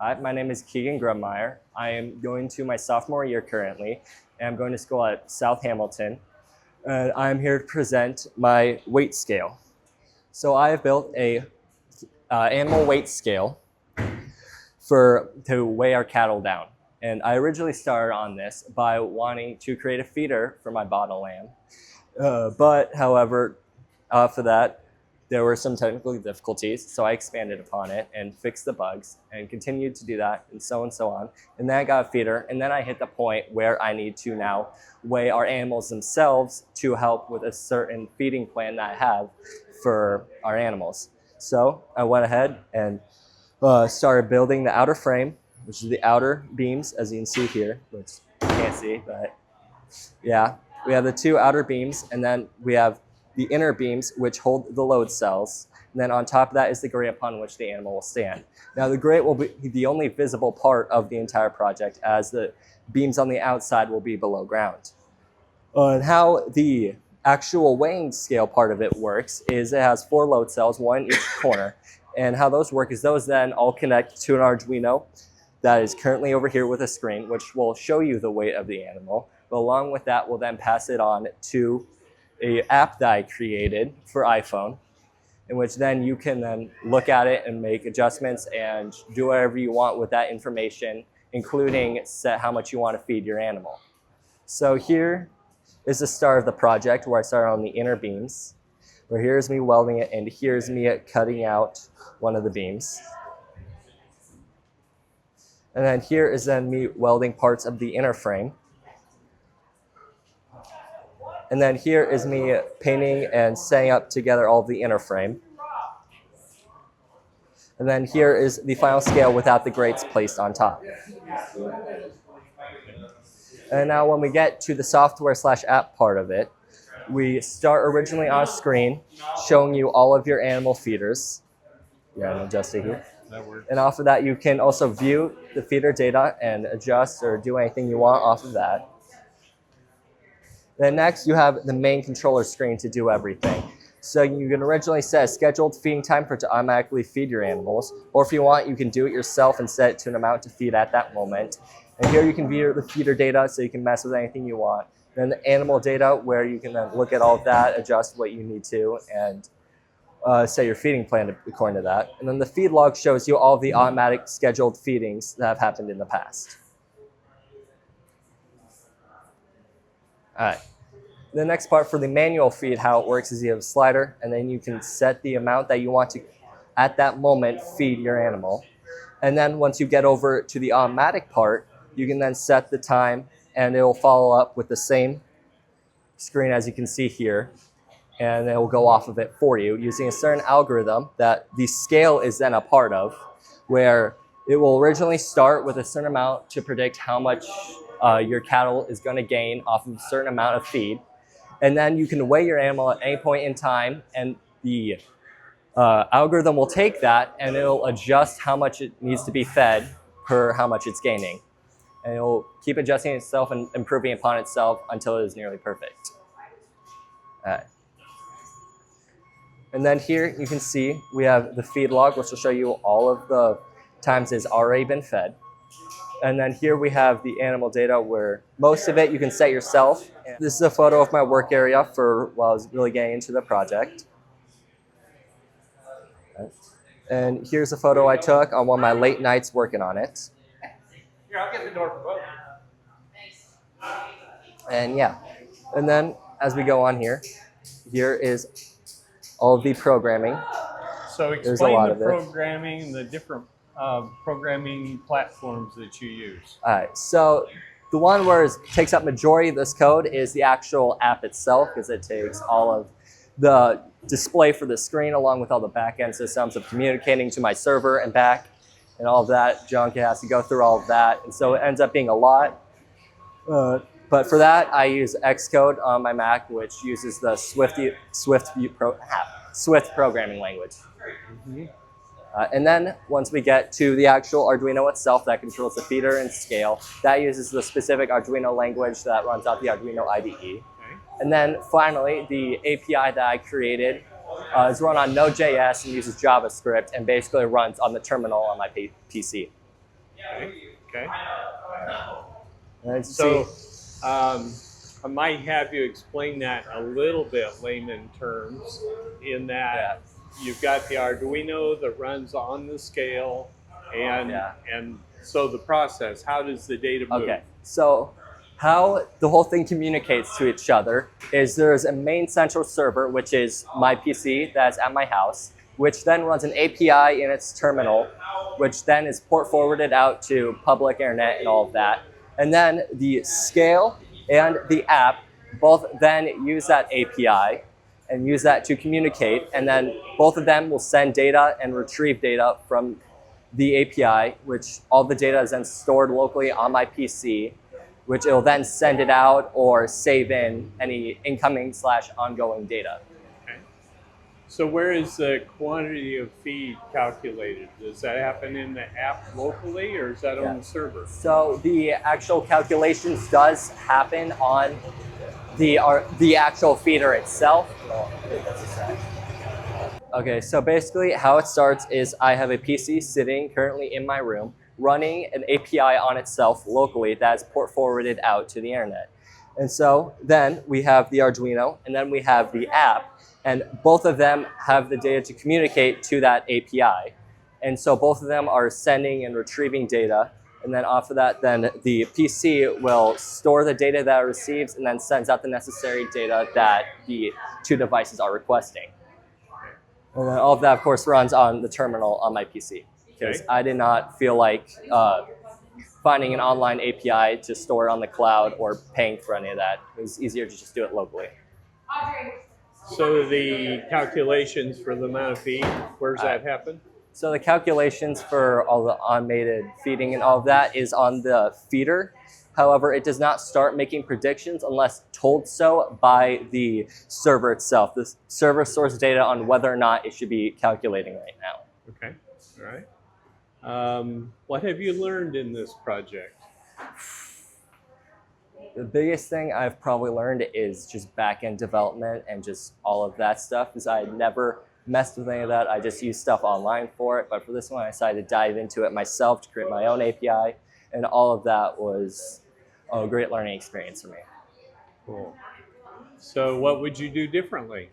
Hi, my name is Keegan Grundmeier. I am going to my sophomore year currently, and I'm going to school at South Hamilton. And I'm here to present my weight scale. So I have built a animal weight scale to weigh our cattle down. And I originally started on this by wanting to create a feeder for my bottle lamb. But however, for that, there were some technical difficulties, so I expanded upon it and fixed the bugs and continued to do that and so on. And then I got a feeder, and then I hit the point where I need to now weigh our animals themselves to help with a certain feeding plan that I have for our animals. So I went ahead and started building the outer frame, which is the outer beams, as you can see here, which you can't see, but yeah. We have the two outer beams, and then we have the inner beams, which hold the load cells. And then on top of that is the grate upon which the animal will stand. Now the grate will be the only visible part of the entire project, as the beams on the outside will be below ground. And how the actual weighing scale part of it works is it has 4 load cells, 1 in each corner. And how those work is those then all connect to an Arduino that is currently over here with a screen, which will show you the weight of the animal. But along with that, we'll then pass it on to an app that I created for iPhone, in which then you can then look at it and make adjustments and do whatever you want with that information, including set how much you want to feed your animal. So here is the start of the project, where I started on the inner beams, where here's me welding it, and here's me cutting out one of the beams. And then here is then me welding parts of the inner frame. And then here is me painting and setting up together all of the inner frame. And then here is the final scale without the grates placed on top. And now when we get to the software/app part of it, we start originally on a screen showing you all of your animal feeders. Yeah, I'm adjusting here. And off of that, you can also view the feeder data and adjust or do anything you want off of that. Then next, you have the main controller screen to do everything. So you can originally set a scheduled feeding time for it to automatically feed your animals, or if you want, you can do it yourself and set it to an amount to feed at that moment. And here you can view the feeder data, so you can mess with anything you want. Then the animal data, where you can then look at all of that, adjust what you need to, and set your feeding plan according to that. And then the feed log shows you all of the automatic scheduled feedings that have happened in the past. All right. The next part for the manual feed, how it works is you have a slider, and then you can set the amount that you want to, at that moment, feed your animal. And then once you get over to the automatic part, you can then set the time, and it will follow up with the same screen as you can see here, and it will go off of it for you using a certain algorithm that the scale is then a part of, where it will originally start with a certain amount to predict how much your cattle is going to gain off of a certain amount of feed. And then you can weigh your animal at any point in time, and the algorithm will take that and it'll adjust how much it needs to be fed per how much it's gaining. And it'll keep adjusting itself and improving upon itself until it is nearly perfect. And then here you can see we have the feed log, which will show you all of the times it's already been fed. And then here we have the animal data, where most of it you can set yourself. This is a photo of my work area for while I was really getting into the project. And here's a photo I took on one of my late nights working on it. Here, I'll get the door for both. And yeah, and then as we go on here is all of the programming. So explain the programming, the different programming platforms that you use. All right, so the one where it takes up majority of this code is the actual app itself, because it takes all of the display for the screen along with all the backend systems of communicating to my server and back and all of that junk. It has to go through all of that, and so it ends up being a lot. But for that, I use Xcode on my Mac, which uses the Swift programming language. Mm-hmm. And then once we get to the actual Arduino itself that controls the feeder and scale, that uses the specific Arduino language that runs out the Arduino IDE. Okay. And then finally, the API that I created is run on Node.js and uses JavaScript and basically runs on the terminal on my PC. Okay. So, I might have you explain that a little bit layman terms in that you've got the Arduino that runs on the scale and so the process, how does the data move? okay, so how the whole thing communicates to each other is there's a main central server, which is my PC that's at my house, which then runs an API in its terminal, which then is port forwarded out to public internet and all of that. And then the scale and the app both then use that API and use that to communicate. And then both of them will send data and retrieve data from the API, which all the data is then stored locally on my PC, which it'll then send it out or save in any incoming / ongoing data. Okay. So where is the quantity of feed calculated? Does that happen in the app locally or is that on the server? So the actual calculations does happen on the actual feeder itself. Okay, so basically how it starts is I have a PC sitting currently in my room running an API on itself locally that's port forwarded out to the internet. And so then we have the Arduino and then we have the app, and both of them have the data to communicate to that API. And so both of them are sending and retrieving data. And then off of that, then the PC will store the data that it receives and then sends out the necessary data that the two devices are requesting. And then all of that, of course, runs on the terminal on my PC. Because I did not feel like finding an online API to store on the cloud or paying for any of that. It was easier to just do it locally. So the calculations for the amount of feed, where's that happen? So the calculations for all the automated feeding and all of that is on the feeder. However, it does not start making predictions unless told so by the server itself. The server stores data on whether or not it should be calculating right now. Okay, all right. What have you learned in this project? The biggest thing I've probably learned is just backend development and just all of that stuff, because I had never messed with any of that. I just used stuff online for it. But for this one, I decided to dive into it myself to create my own API. And all of that was a great learning experience for me. Cool. So what would you do differently?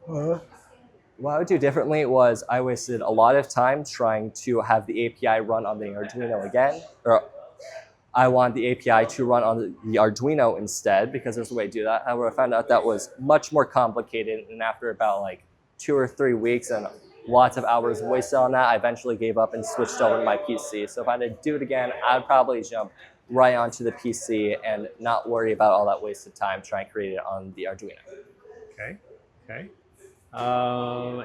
What I would do differently was I wasted a lot of time trying to have the API run on the Arduino again. Or I want the API to run on the Arduino instead, because there's a way to do that. However, I found out that was much more complicated, and after about like 2 or 3 weeks and lots of hours wasted on that, I eventually gave up and switched over to my PC. So if I had to do it again, I'd probably jump right onto the PC and not worry about all that wasted time trying to create it on the Arduino. Okay, okay.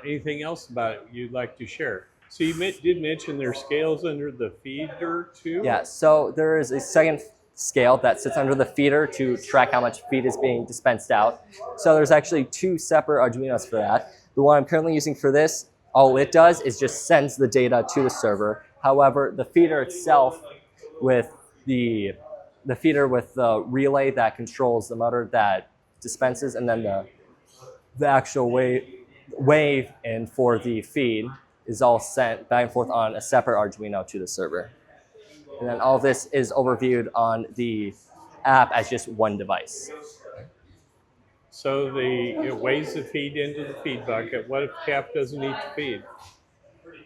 Anything else about it you'd like to share? So you did mention there's scales under the feeder too? Yeah, so there is a second scale that sits under the feeder to track how much feed is being dispensed out. So there's actually 2 separate Arduinos for that. The one I'm currently using for this, all it does is just sends the data to the server. However, the feeder itself with the feeder with the relay that controls the motor that dispenses, and then the actual wave in for the feed is all sent back and forth on a separate Arduino to the server. And then all of this is overviewed on the app as just one device. So it weighs the feed into the feed bucket. What if calf doesn't eat the feed?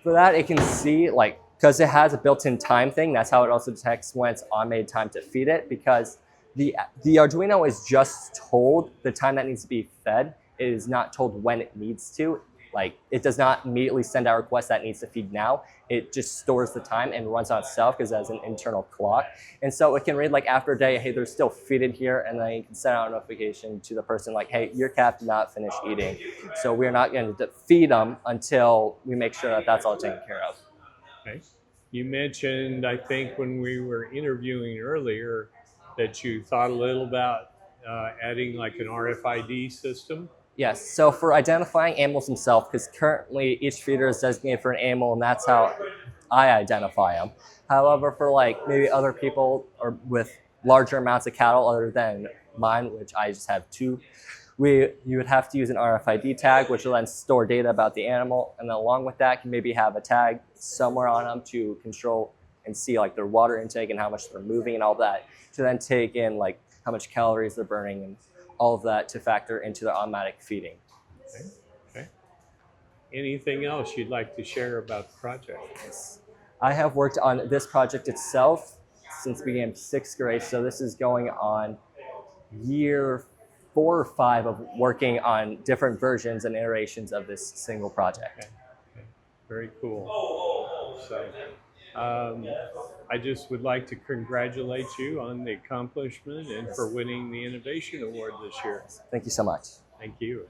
For that, it can see, like, because it has a built-in time thing, that's how it also detects when it's automated time to feed it, because the Arduino is just told the time that needs to be fed. It is not told when it needs to. Like, it does not immediately send out a request that needs to feed now. It just stores the time and runs on itself because it has an internal clock. And so it can read, like, after a day, hey, there's still feed in here, and then you can send out a notification to the person like, hey, your calf did not finish eating. So we're not going to feed them until we make sure that that's all taken care of. Okay. You mentioned, I think, when we were interviewing earlier, that you thought a little about adding like an RFID system. Yes, so for identifying animals themselves, because currently each feeder is designated for an animal, and that's how I identify them. However, for like maybe other people or with larger amounts of cattle other than mine, which I just have 2, you would have to use an RFID tag, which will then store data about the animal, and then along with that, you can maybe have a tag somewhere on them to control and see like their water intake and how much they're moving and all that, to then take in like how much calories they're burning and all of that to factor into the automatic feeding. Okay. Okay. Anything else you'd like to share about the project? Yes. I have worked on this project itself since the beginning of 6th grade, so this is going on year 4 or 5 of working on different versions and iterations of this single project. Okay. Okay. Very cool. So, I just would like to congratulate you on the accomplishment and for winning the Innovation Award this year. Thank you so much. Thank you.